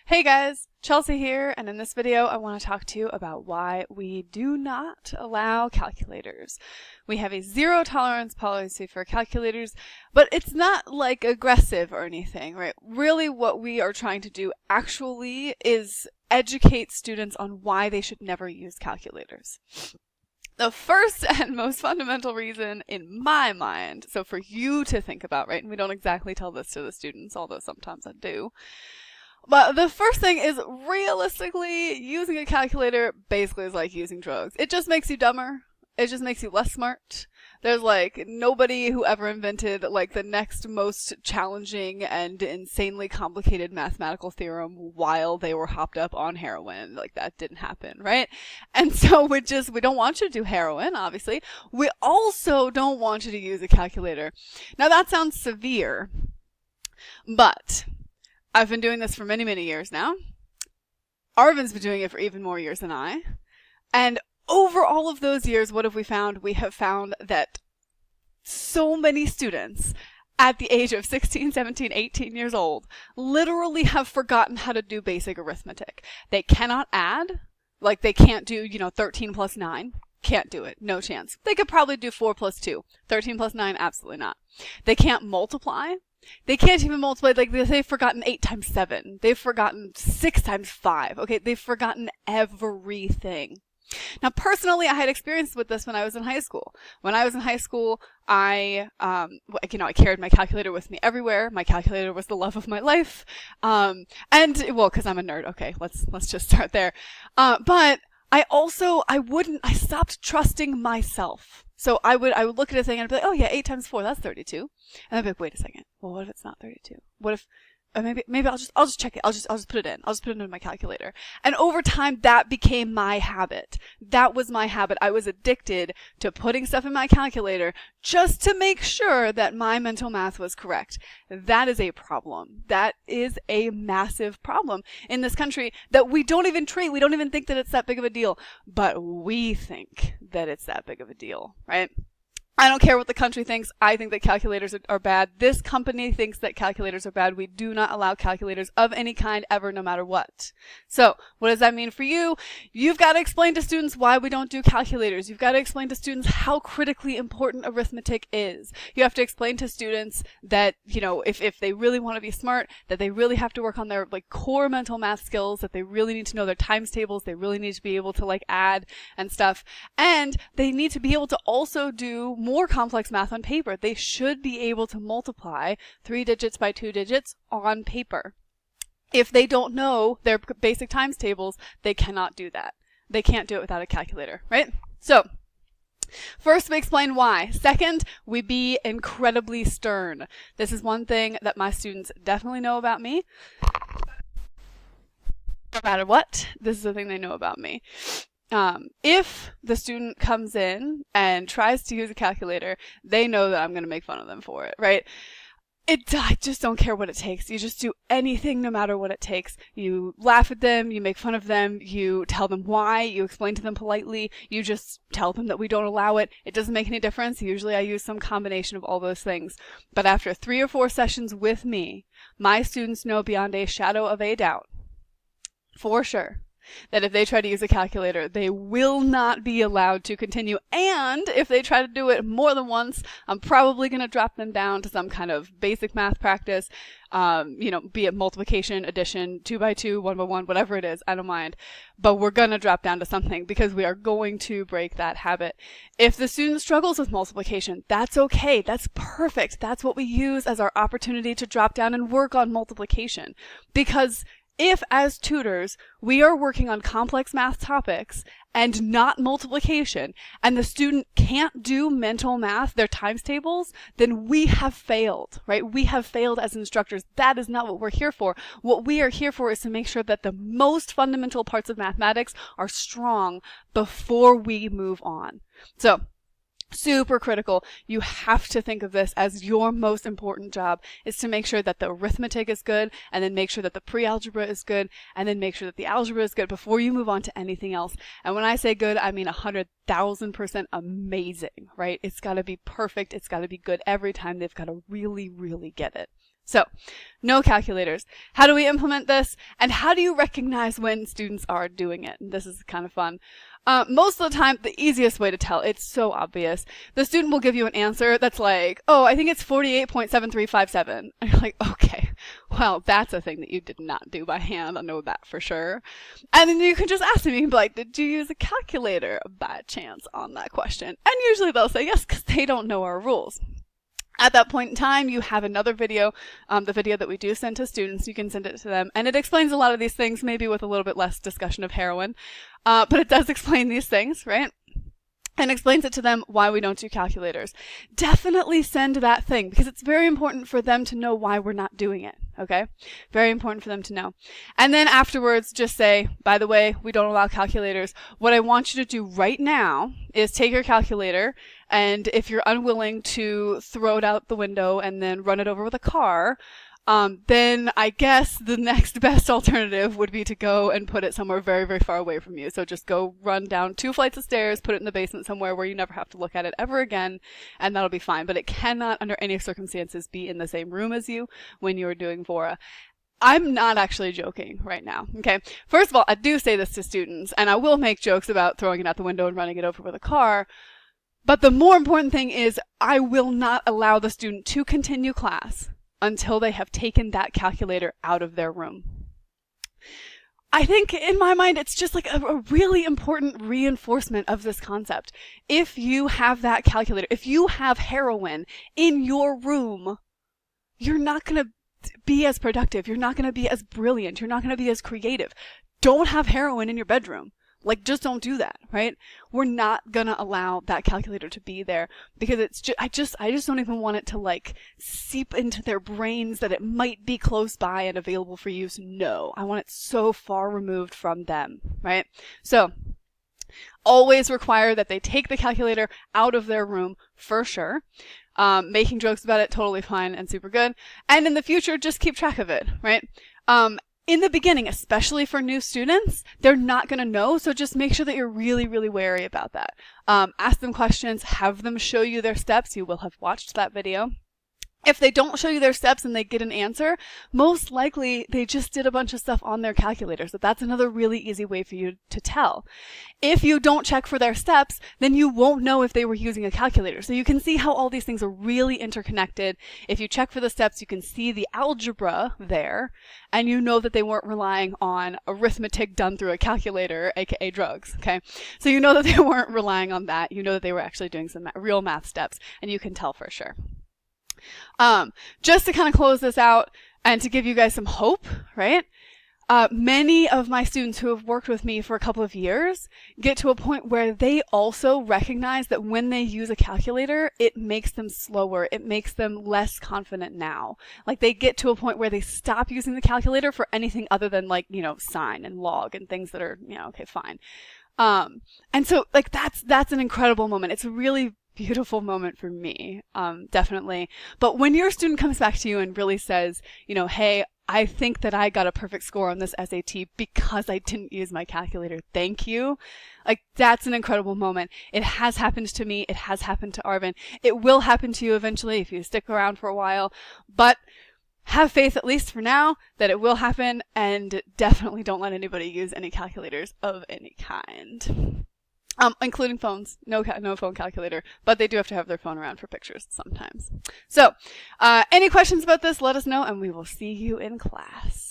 Hey guys, Chelsea here, and in this video I want to talk to you about why we do not allow calculators. We have a zero tolerance policy for calculators, but it's not like aggressive or anything, right? Really what we are trying to do actually is educate students on why they should never use calculators. The first and most fundamental reason in my mind, so for you to think about, right? And we don't exactly tell this to the students, although sometimes I do. But the first thing is realistically using a calculator basically is like using drugs. It just makes you dumber. It just makes you less smart. There's like nobody who ever invented like the next most challenging and insanely complicated mathematical theorem while they were hopped up on heroin. Like that didn't happen, right? And so we don't want you to do heroin, obviously. We also don't want you to use a calculator. Now that sounds severe, but I've been doing this for many, many years now. Arvin's been doing it for even more years than I. And over all of those years, what have we found? We have found that so many students at the age of 16, 17, 18 years old literally have forgotten how to do basic arithmetic. They cannot add. Like they can't do, 13 plus 9. Can't do it. No chance. They could probably do 4 plus 2. 13 plus 9, absolutely not. They can't multiply. They can't even multiply, like they've forgotten 8 times 7. They've forgotten 6 times 5. Okay, they've forgotten everything. Now, personally, I had experience with this when I was in high school. When I was in high school, I carried my calculator with me everywhere. My calculator was the love of my life. Because I'm a nerd. Okay, let's just start there. But I stopped trusting myself. So I would look at a thing and I'd be like, oh yeah, 8 times 4, that's 32. And I'd be like, wait a second. Well, what if it's not 32? What if, maybe I'll just check it. I'll just put it in. I'll just put it into my calculator. And over time, that became my habit. That was my habit. I was addicted to putting stuff in my calculator just to make sure that my mental math was correct. That is a problem. That is a massive problem in this country that we don't even treat. We don't even think that it's that big of a deal. But we think that it's that big of a deal, right? I don't care what the country thinks. I think that calculators are bad. This company thinks that calculators are bad. We do not allow calculators of any kind ever, no matter what. So, what does that mean for you? You've got to explain to students why we don't do calculators. You've got to explain to students how critically important arithmetic is. You have to explain to students that, if they really want to be smart, that they really have to work on their core mental math skills, that they really need to know their times tables, they really need to be able to add and stuff. And they need to be able to also do more complex math on paper. They should be able to multiply 3 digits by 2 digits on paper. If they don't know their basic times tables, they cannot do that. They can't do it without a calculator, right? So, first, we explain why. Second, we be incredibly stern. This is one thing that my students definitely know about me. No matter what, this is the thing they know about me. If the student comes in and tries to use a calculator, they know that I'm going to make fun of them for it, right? I just don't care what it takes. You just do anything no matter what it takes. You laugh at them, you make fun of them, you tell them why, you explain to them politely, you just tell them that we don't allow it. It doesn't make any difference. Usually I use some combination of all those things. But after 3 or 4 sessions with me, my students know beyond a shadow of a doubt, for sure, that if they try to use a calculator, they will not be allowed to continue. And if they try to do it more than once, I'm probably going to drop them down to some kind of basic math practice, be it multiplication, addition, 2 by 2, 1 by 1, whatever it is, I don't mind. But we're going to drop down to something because we are going to break that habit. If the student struggles with multiplication, that's okay. That's perfect. That's what we use as our opportunity to drop down and work on multiplication. Because if, as tutors, we are working on complex math topics and not multiplication, and the student can't do mental math, their times tables, then we have failed, right? We have failed as instructors. That is not what we're here for. What we are here for is to make sure that the most fundamental parts of mathematics are strong before we move on. So, super critical. You have to think of this as your most important job, is to make sure that the arithmetic is good, and then make sure that the pre-algebra is good, and then make sure that the algebra is good before you move on to anything else. And when I say good, I mean 100,000% amazing, right? It's got to be perfect. It's got to be good every time. They've got to really, really get it. So, no calculators. How do we implement this? And how do you recognize when students are doing it? And this is kind of fun. Most of the time, the easiest way to tell, it's so obvious. The student will give you an answer that's like, oh, I think it's 48.7357. And you're like, okay, well, that's a thing that you did not do by hand. I know that for sure. And then you can just ask them, you can be like, did you use a calculator by chance on that question? And usually they'll say yes, because they don't know our rules. At that point in time, you have another video, the video that we do send to students. You can send it to them, and it explains a lot of these things, maybe with a little bit less discussion of heroin, but it does explain these things, right? And explains it to them why we don't do calculators. Definitely send that thing, because it's very important for them to know why we're not doing it, okay? Very important for them to know. And then afterwards, just say, by the way, we don't allow calculators. What I want you to do right now is take your calculator, and if you're unwilling to throw it out the window and then run it over with a car, then I guess the next best alternative would be to go and put it somewhere very, very far away from you. So just go run down 2 flights of stairs, put it in the basement somewhere where you never have to look at it ever again, and that'll be fine. But it cannot, under any circumstances, be in the same room as you when you're doing Vora. I'm not actually joking right now, okay? First of all, I do say this to students, and I will make jokes about throwing it out the window and running it over with a car. But the more important thing is I will not allow the student to continue class until they have taken that calculator out of their room. I think in my mind, it's just like a really important reinforcement of this concept. If you have that calculator, if you have heroin in your room, you're not going to be as productive. You're not going to be as brilliant. You're not going to be as creative. Don't have heroin in your bedroom. Like, just don't do that, right? We're not gonna allow that calculator to be there because it's just, I just don't even want it to like seep into their brains that it might be close by and available for use. No, I want it so far removed from them, right? So, always require that they take the calculator out of their room for sure. Making jokes about it, totally fine and super good. And in the future, just keep track of it, right? In the beginning, especially for new students, they're not going to know, so just make sure that you're really, really wary about that. Ask them questions, have them show you their steps. You will have watched that video. If they don't show you their steps and they get an answer, most likely they just did a bunch of stuff on their calculator. So that's another really easy way for you to tell. If you don't check for their steps, then you won't know if they were using a calculator. So you can see how all these things are really interconnected. If you check for the steps, you can see the algebra there, and you know that they weren't relying on arithmetic done through a calculator, aka drugs, okay? So you know that they weren't relying on that. You know that they were actually doing some real math steps, and you can tell for sure. Just to kind of close this out and to give you guys some hope, right? Many of my students who have worked with me for a couple of years get to a point where they also recognize that when they use a calculator, it makes them slower. It makes them less confident now. Like they get to a point where they stop using the calculator for anything other than like, you know, sign and log and things that are, you know, okay, fine. And so like that's an incredible moment. It's a really beautiful moment for me, definitely. But when your student comes back to you and really says, you know, hey, I think that I got a perfect score on this SAT because I didn't use my calculator. Thank you. Like, that's an incredible moment. It has happened to me. It has happened to Arvin. It will happen to you eventually if you stick around for a while. But have faith, at least for now, that it will happen. And definitely don't let anybody use any calculators of any kind. Including phones. No phone calculator, but they do have to have their phone around for pictures sometimes. So, any questions about this, let us know, and we will see you in class.